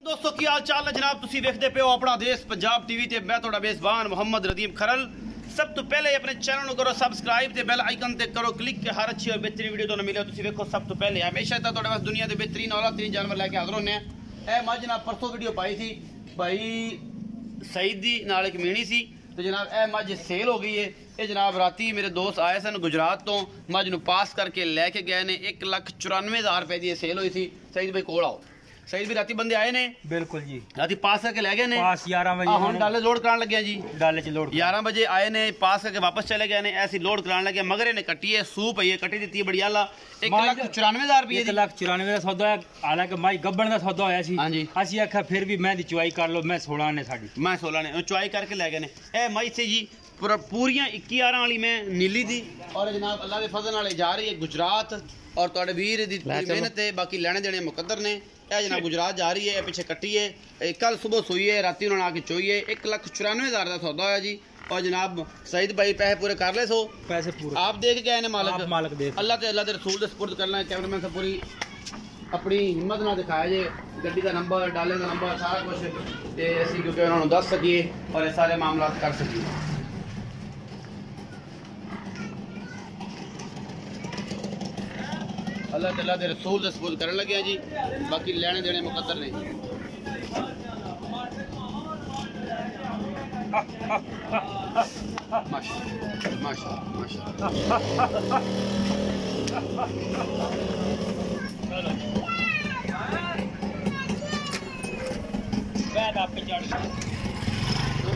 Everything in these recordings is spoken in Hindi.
दोस्तों की हाल चाल है जनाब, तुसी वेखदे पे हो अपना देश पंजाब टीवी ते मैं तुहाडा मेज़बान मोहम्मद रदीम खरल। सब तो पहले अपने चैनल को करो सब्सक्राइब ते बेल आइकन ते करो क्लिक के हर अच्छी और बेहतरीन वीडियो तुहानू मिले। तुसी वेखो सब तो पहले हमेशा तो तुहाडे पास दुनिया के बेहतरीन और तीन जानवर लैके हाजिर होने। ए मैं जनाब परसों वीडियो पाई थी भाई सईद दी नाल एक मीणी सी तो जनाब ए मझ सेल हो गई है। ये जनाब राती मेरे दोस्त आए सन गुजरात तो मझ नू पास करके लैके गए ने 1,94,000 रुपए की सेल हुई थी। सईद भाई कोल आओ। सईद भी राती बंदे आए ने बिल्कुल जी, राती पास करके ले गए ने पास 11 बजे हम डाले लोड कराने लगे जी। डाले च लोड 11 बजे आए ने पास करके वापस चले गए ने। ऐसी लोड कराने लगे मगर इन्हें कट्टी है सूप है कट्टी दी बड़ी आला 1,94,000 रुपए 1,94,000 का सौदा है। हालांकि माई गब्बन का सौदा होया सी। हां जी असि आखा फिर भी मैं दी चुआई कर लो। मैं 16 ने साडी मैं 16 ने चुआई करके ले गए ने। ए माई से जी पूरियां 21 वाली में नीली दी और जनाब अल्लाह के फजल नाल जा रही है गुजरात और तुहाडे वीर दी मेहनत है बाकी लेने देने मुकद्दर ने। यह जनाब गुजरात जा रही है पीछे कट्टी है कल सुबह सुई है राती उन्होंने आके चोई है 1,94,000 का सौदा होया जी। और जनाब सईद भाई पैसे पूरे कर ले सो पैसे पूरे आप देख गए ने मालिक दे अल्लाह के रसूल दे सुपुर्द करना है। कैमरामैन से पूरी अपनी हिम्मत ना दिखाया जे गड्डी का नंबर डाले का नंबर सारा कुछ ते असीं क्योंकि उन्होंने दस सकिए और ये सारे मामला कर सकिए। अल्लाह तआला दे रसूल दे सुपुर्द करन लगे जी बाकी लेने देने मुकद्दर नहीं। माशा माशा माशा बैठ आप पे चढ़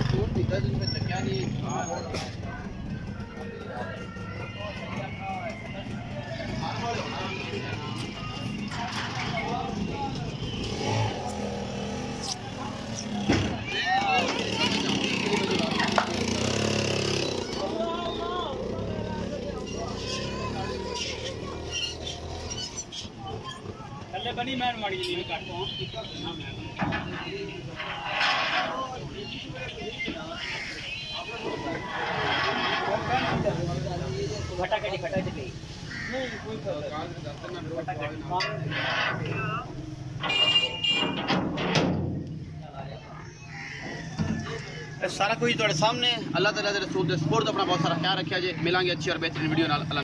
तो दिखा जिसमें चक्या नहीं बनी मैं माड़ी नहीं काटो सारा कुछ तुहाडे सामने। अल्लाह तआला दे रसूल दे सुपुर्द अपना बहुत सारा ख्याल रखिया जे। मिलांगे अच्छी और बेहतरीन वीडियो नाल।